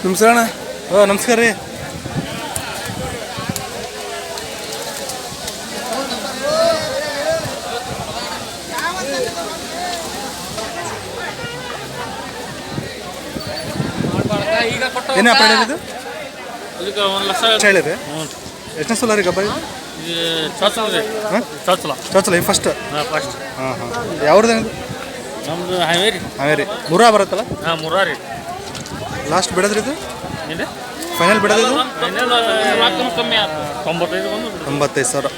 ನಮಸ್ಕಾರ ಅಣ್ಣ. ನಮಸ್ಕಾರ ರೀ. ಏನೇ ಅಪ್ಪ ಹೇಳಿದ್ದು? ಇದಕ್ಕೆ 1 ಲಕ್ಷ ಹೇಳಿದೆ. ಎಷ್ಟನೇ ಸಲ ರೀ ಗಬ್ಬ? ಚೊಚ್ಚಲ ಈ ಫಸ್ಟ್. ಫಸ್ಟ್. ಹಾಂ ಹಾಂ. ಯಾವ್ದು? ನಮ್ದು ಹಾವೇರಿ. ಹಾವೇರಿ. ಮುರಾ ಬರುತ್ತಲ್ಲ? ಹಾಂ, ಮುರಾರಿ. ಲಾಸ್ಟ್ ಬಿಡೋದ್ರಿ ಇದು? ಏನು ಫೈನಲ್ ಬಿಡೋದು ಇದು? ಕಮ್ಮಿ ಆಯ್ತು. 95,000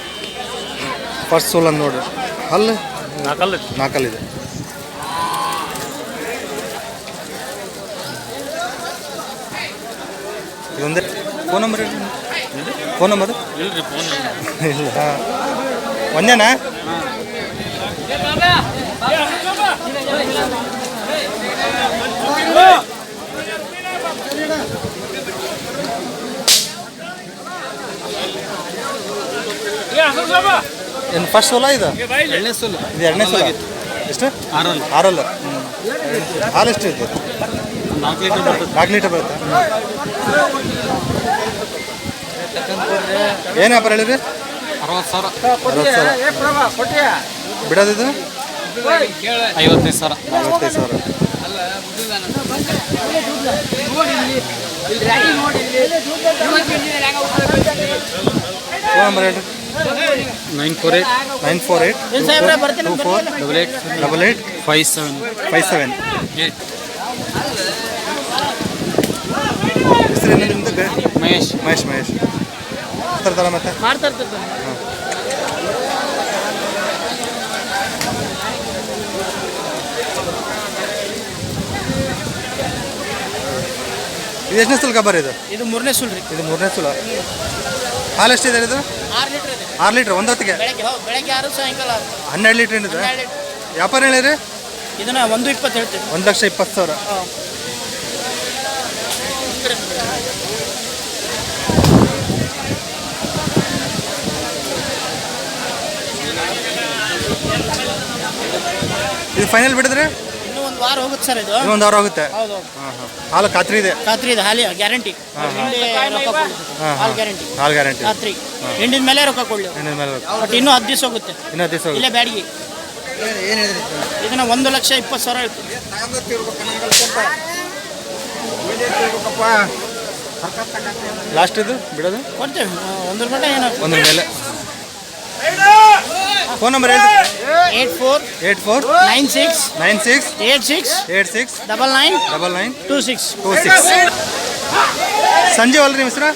ಫಸ್ಟ್ ಸೋಲ್ ಅಂದ್ ನೋಡ್ರಿ. ಅಲ್ಲಿ ನಾಲ್ಕಲ್ಲಿದೆ. ಇದೊಂದೇ ಫೋನ್ ನಂಬರ್ ಹೇಳಿ. ಫೋನ್ ನಂಬರ್ ಇಲ್ರಿ, ಫೋನ್ ಇಲ್ಲ. ಒಂದೇನಾ? ಏನು ಫಸ್ಟ್ ಸೋಲ ಇದು? ಎರಡನೇ ಸೋಲು. ಇದು ಎರಡನೇ ಸೋಲ. ಎಷ್ಟು? 6. ಹಾಲು ಎಷ್ಟು ಇದು? 4 ಲೀಟರ್ ಬರ್ತದೆ. 4 ಲೀಟರ್ ಬರುತ್ತೆ. ಏನು ವ್ಯಾಪಾರ ಹೇಳಿರಿ? 60,000. ಬಿಡೋದಿದು? 55,000. 55,000. ಫೋನ್ ನಂಬರ್ ಹೇಳಿ. 948 24 88 57. ಹೆಸರು ಏನು ನಿಮ್ಮದು? ಮಹೇಶ್. ಮಾಡ್ತಾರಲ್ಲ ಮತ್ತೆ? ಮಾಡ್ತಾರ್ತಾರೆ. ಇದು ಎಷ್ಟನೇ ಸಲ ಗಬ್ಬರ್ ಇದು? ಇದು 3ನೇ ಸುಲ್ ರೀ. ಇದು 3ನೇ ಸಲ. ಹಾಲು ಎಷ್ಟಿದೆ ಇದು? 6 ಲೀಟರ್ ಇದೆ. 6 ಲೀಟ್ರ್ ಒಂದು ಹೊತ್ತಿಗೆ? ಬೆಳಗ್ಗೆ 6, ಸಾಯಂಕಾಲ 6. 12 ಲೀಟ್ರ್ ಏನಿದೆ? ವ್ಯಾಪಾರ ಹೇಳಿರಿ? ಇದನ್ನ 120 ಹೇಳ್ತೀವಿ. 1,20,000. ಇದು ಫೈನಲ್ ಬಿಡಿದ್ರೆ ಇನ್ನೂ 1 ವಾರ ಹೋಗುತ್ತೆ ಸರ್. ಇದು ಇನ್ನೊಂದು ವಾರ ಹೋಗುತ್ತೆ. ಹೌದು. ಹಾಲು ಖಾತ್ರಿ ಇದೆ? ಖಾತ್ರಿ ಇದೆ. ಹಾಲು ಗ್ಯಾರಂಟಿ. ಹಾಲು ಗ್ಯಾರಂಟಿ. ಹಾಲು ಗ್ಯಾರಂಟಿ ಖಾತ್ರಿ. ಹಿಂಡಿದ ಮೇಲೆ ರೊಕ್ಕ ಕೊಡ್ಲಿ. ಬಟ್ ಇನ್ನೂ 10 ದಿವಸ ಹೋಗುತ್ತೆ. ಇನ್ನೂ 10 ದಿವಸ ಇಲ್ಲೇ ಬ್ಯಾಡಿಗೆ. ಇದನ್ನ 1,20,000 ಹೇಳ್ತೀವಿ. ಲಾಸ್ಟ್ ಇದು ಬಿಡೋದು ಕೊಡ್ತೇವೆ. 1 ರೂಪಾಯಿ ಏನೋ ಒಂದು ಮೇಲೆ. ಫೋನ್ ನಂಬರ್ ಹೇಳಿ. 84 96 86 99 26. ಸಂಜೀವ್ ಅಲ್ರಿ ನಿಮ್ಮ ಹೆಸರು?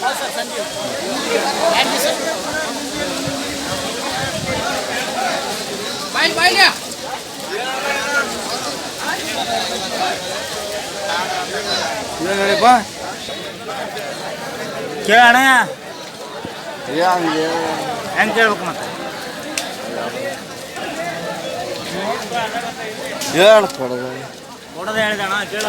ಕೇಳೋಣ ಹೆಂಗೆ ಕೇಳ್ಬೇಕು ಮತ್ತೆ? ಕೊಡೋದು ಹೇಳಿದಣ ಕೇಳ.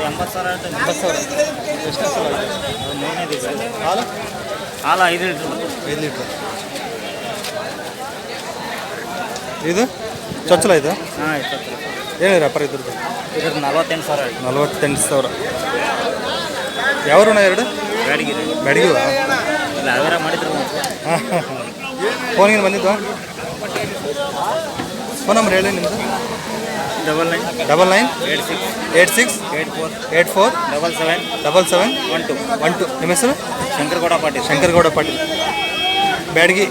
$80,000 ಹೇಳ್ತೇನೆ. 80,000. ಎಷ್ಟನೇ ಸಲ? 3ನೇ ದಿವಸ. ಹಾಲು 5 ಲೀಟ್ರ್. 5 ಲೀಟ್ರ್. ಇದು ಚೊಚ್ಚಲ ಇದು? ಹಾಂ, 20. ಏನಿದೆ ವ್ಯಾಪಾರ ಇದ್ರದ್ದು? ಇದ್ರದ್ದು 48,000. 48,000. ಯಾವ ಋಣ? 2 ಬ್ಯಾಡಗಿವ? ಇಲ್ಲ, ಅವೇರ ಮಾಡಿದ್ರು. ಹಾಂ. ಫೋನಿಗೆ ಬಂದಿದ್ದು? ಫೋನ್ ನಂಬರ್ ಹೇಳಿ ನಿಮ್ಮದು. 99 86 84 77 12. ನಿಮ್ಮ ಹೆಸರು? ಶಂಕರಗೌಡ ಪಾಟೀಲ್. ಬ್ಯಾಡಗಿ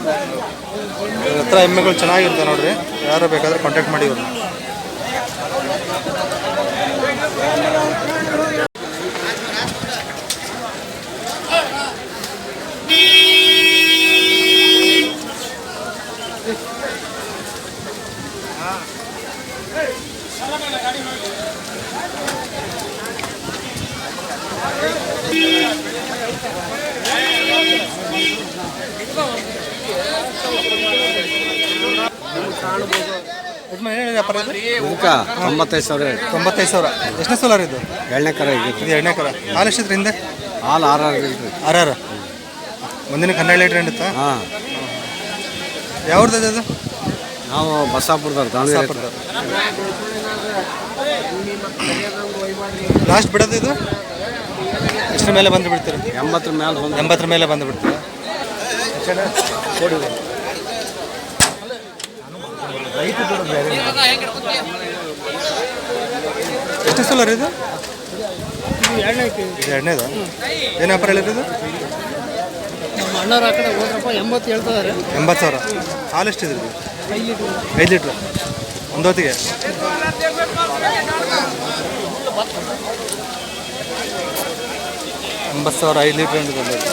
ಹತ್ರ ಎಮ್ಮೆಗಳು ಚೆನ್ನಾಗಿರುತ್ತೆ ನೋಡ್ರಿ. ಯಾರು ಬೇಕಾದ್ರೆ ಕಾಂಟ್ಯಾಕ್ಟ್ ಮಾಡಿ ಇವ್ರನ್ನ. ಯಜಮಾನ್ ಏನು ವ್ಯಾಪಾರ ಇದು? ಇದಕ್ಕೆ 95,000 ಹೇಳಿ. 95,000. ಎಷ್ಟನೇ ಸೋಲಾರ್ ಇದು? ಎರಡನೇ ಕರ ಈಗ ಇದು ಎರಡನೇ ಕರ. ಹಾಲು ಎಷ್ಟಿದ್ರಿ ಹಿಂದೆ? ಹಾಲು 6 ಇಲ್ರಿ. 6 ಒಂದಿನಕ್ಕೆ 12 ಲೀಟ್ರ್ ಹಿಂಡುತ್ತಾ? ಹಾಂ, ಯಾವ್ದು ಅದು? ನಾವು ಬಸಾಪುರದವ್ರು, ದಾವಣಗೆರೆ. ಲಾಸ್ಟ್ ಬಿಡೋದು ಇದು ಎಷ್ಟರ ಮೇಲೆ ಬಂದು ಬಿಡ್ತೀರಿ? 80 ಮೇಲೆ ಬಂದು 80 ಮೇಲೆ ಬಂದು ಬಿಡ್ತೀರಾ? ಎಷ್ಟು ಸೋಲಾರ್ ಇದು? ಇದು ಎರಡನೇದು. ಏನು ವ್ಯಾಪಾರ ಹೇಳಿರೋದು? ನಮ್ಮ ಅಣ್ಣವ್ರು ಆ ಕಡೆ ಹೋದ್ರಪ್ಪ 80 ಹೇಳ್ತಿದ್ದಾರೆ. 80,000. ಹಾಲು ಎಷ್ಟಿದೆ ಇದು? 5 ಲೀಟ್ರ್ ಒಂದು ಹೊತ್ತಿಗೆ. $80,000 5 ಲೀಟ್ರ್ ಎಂದು ಬಂದದ್ದು.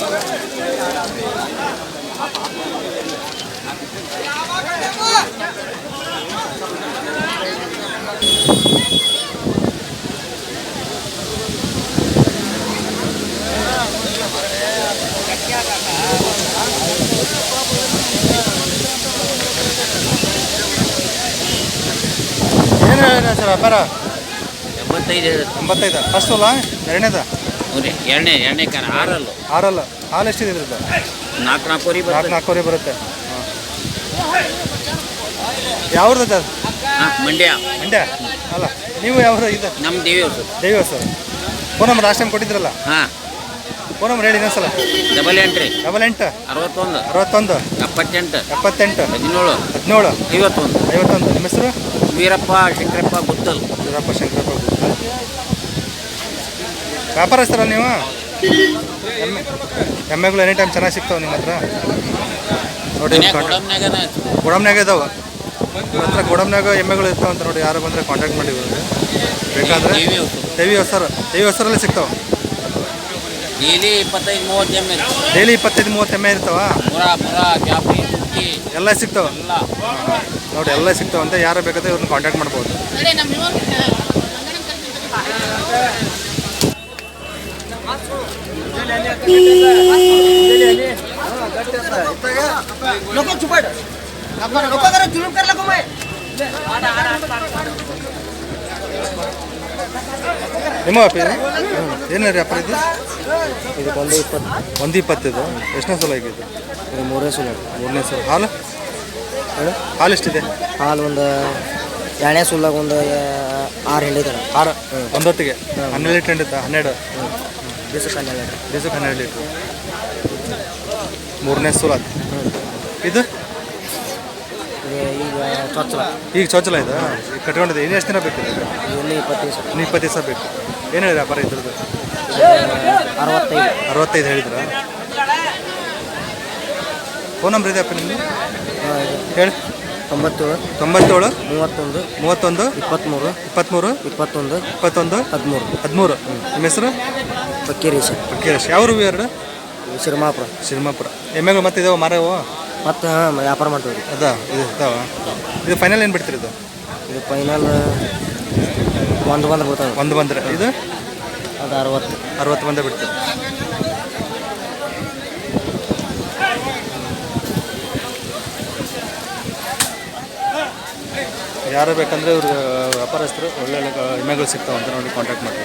ಏನು ಹೇಳಿದ್ರೆ ಸರ್ ವ್ಯಾಪಾರ? 85. ಫಸ್ಟ್ ಅಲ್ಲ ಎರಡನೇದ? ಎರಡನೇ ಕಾರ 6 6 ಹಾಲು ಎಷ್ಟಿದೆ ಇದ್ರದ್ದು? 4 ಬರುತ್ತೆ. ಯಾವ್ದು ಅದು? ಮಂಡ್ಯ ಮಂಡ್ಯ ಅಲ್ಲ, ನೀವು ಯಾವ ಇದು? ನಮ್ಮ ದೇವಿಯವರು. Devi sir. Phone number last time ಕೊಟ್ಟಿದ್ರಲ್ಲ, ಹಾಂ, ಫೋನ್ ನಂಬರ್ ಹೇಳಿ ಇನ್ನೊಂದ್ಸಲ. 88 88 61 61 78 78 17 17 51. 51. ನಿಮ್ಮ ಹೆಸರು? ವೀರಪ್ಪ ಶಂಕರಪ್ಪ ಗುತ್ತಲ್. ವೀರಪ್ಪ ಶಂಕರಪ್ಪ ಗುತ್ತಲ್. ವ್ಯಾಪಾರಸ್ಥರಲ್ಲ ನೀವು? ಎಮ್ಮೆಗಳು ಎನಿ ಟೈಮ್ ಚೆನ್ನಾಗಿ ಸಿಗ್ತಾವೆ ನಿಮ್ಮ ಹತ್ರ? ನೋಡಿ, ಗೋಡಮ್ನಾಗ ಇದಾವೆ ನಿಮ್ಮ ಹತ್ರ. ಗೋಡಮ್ನಾಗ ಎಮ್ಮೆಗಳು ಇರ್ತಾವೆ ಅಂತ ನೋಡಿ. ಯಾರು ಬಂದರೆ ಕಾಂಟ್ಯಾಕ್ಟ್ ಮಾಡಿ ಬೇಕಾದರೆ. ದೇವಿ ಹೊಸರಲ್ಲೇ ಸಿಗ್ತಾವೆ. ಡೈಲಿ 25-30 ಎಮ್ಮೆ. ಡೈಲಿ 25-30 ಎಮ್ಮೆ ಇರ್ತಾವ? ಎಲ್ಲ ಸಿಗ್ತಾವೆ ನೋಡಿ, ಎಲ್ಲ ಸಿಗ್ತಾವೆ ಅಂತ. ಯಾರು ಬೇಕಾದ್ರೆ ಇವ್ರನ್ನ ಕಾಂಟ್ಯಾಕ್ಟ್ ಮಾಡ್ಬೋದು. ನಿಮ್ಮ ಏನು ವ್ಯಾಪಾರ ಇದು? ಇದಕ್ಕೆ 120. 120 ಇದು. ಎಷ್ಟನೇ ಸಲ ಆಗಿದೆ? ಇದು 3ನೇ ಸಲ. 3ನೇ ಸಲ. ಹಾಲು ಎಷ್ಟಿದೆ? ಹಾಲು ಒಂದು 2ನೇ ಸುಲ್ಲಾಗ ಒಂದು 6 ಹಿಂಡಿದ್ದಾರೆ. 6 ಒಂದು ಹೊತ್ತಿಗೆ 12 ಲೀಟ್ರ್ ಹಿಂಡುತ್ತಾ? 12 ದಿವಸಕ್ಕೆ 12 ಲೀಟ್ರ್. ದಿವಸಕ್ಕೆ 12 ಲೀಟ್ರ್. 3ನೇ ಸಲ. ಇದು ಈಗ ಚೊಚ್ಚಲ. ಈಗ ಚೊಚ್ಚಲ ಇದೆ. ಈಗ ಕಟ್ಕೊಂಡಿದೆ. ಇನ್ನು ಎಷ್ಟು ದಿನ ಬೇಕು? ಇನ್ನೂ 20 ದಿವಸ. ಇನ್ನು 20 ದಿವಸ ಬೇಕು. ಏನು ಹೇಳಿ ವ್ಯಾಪಾರ ಇದ್ರದ್ದು? 65 ಹೇಳಿದ್ರಾ? ಫೋನ್ ನಂಬರ್ ಇದೆ ಅಪ್ಪ ನಿಮ್ಮದು? ಹೇಳಿ. 97 97 31 23 23 23 21 21 13. ನಿಮ್ಮ ಹೆಸರು? ಫಕ್ಕೀರೇಶ. ಯಾವ ಊರು ಎರಡು? ಶಿರಮಾಪುರ. ಎಮ್ಮೆಗಳು ಮತ್ತೆ ಇದಾವೆ ಮಾರವು? ಮತ್ತು ವ್ಯಾಪಾರ ಮಾಡ್ತೀವಿ. ಅದಾ ಇದು ಇದಾವ? ಇದು ಫೈನಲ್ ಏನು ಬಿಡ್ತೀರಿ? ಇದು ಫೈನಲ್ ಒಂದು ಬಂದ್ರೆ ಬಿಡ್ತಾವೆ. ಒಂದು ಬಂದರೆ ಇದು ಅದು 60 ಬಂದೇ ಬಿಡ್ತೀವಿ. ಯಾರು ಬೇಕಂದರೆ ಇವ್ರು ವ್ಯಾಪಾರಸ್ಥರು ಒಳ್ಳೊಳ್ಳೆ ಎಮ್ಮೆಗಳು ಸಿಗ್ತಾವೆ ಅಂತ ನೋಡಿ ಕಾಂಟ್ಯಾಕ್ಟ್ ಮಾಡಿ.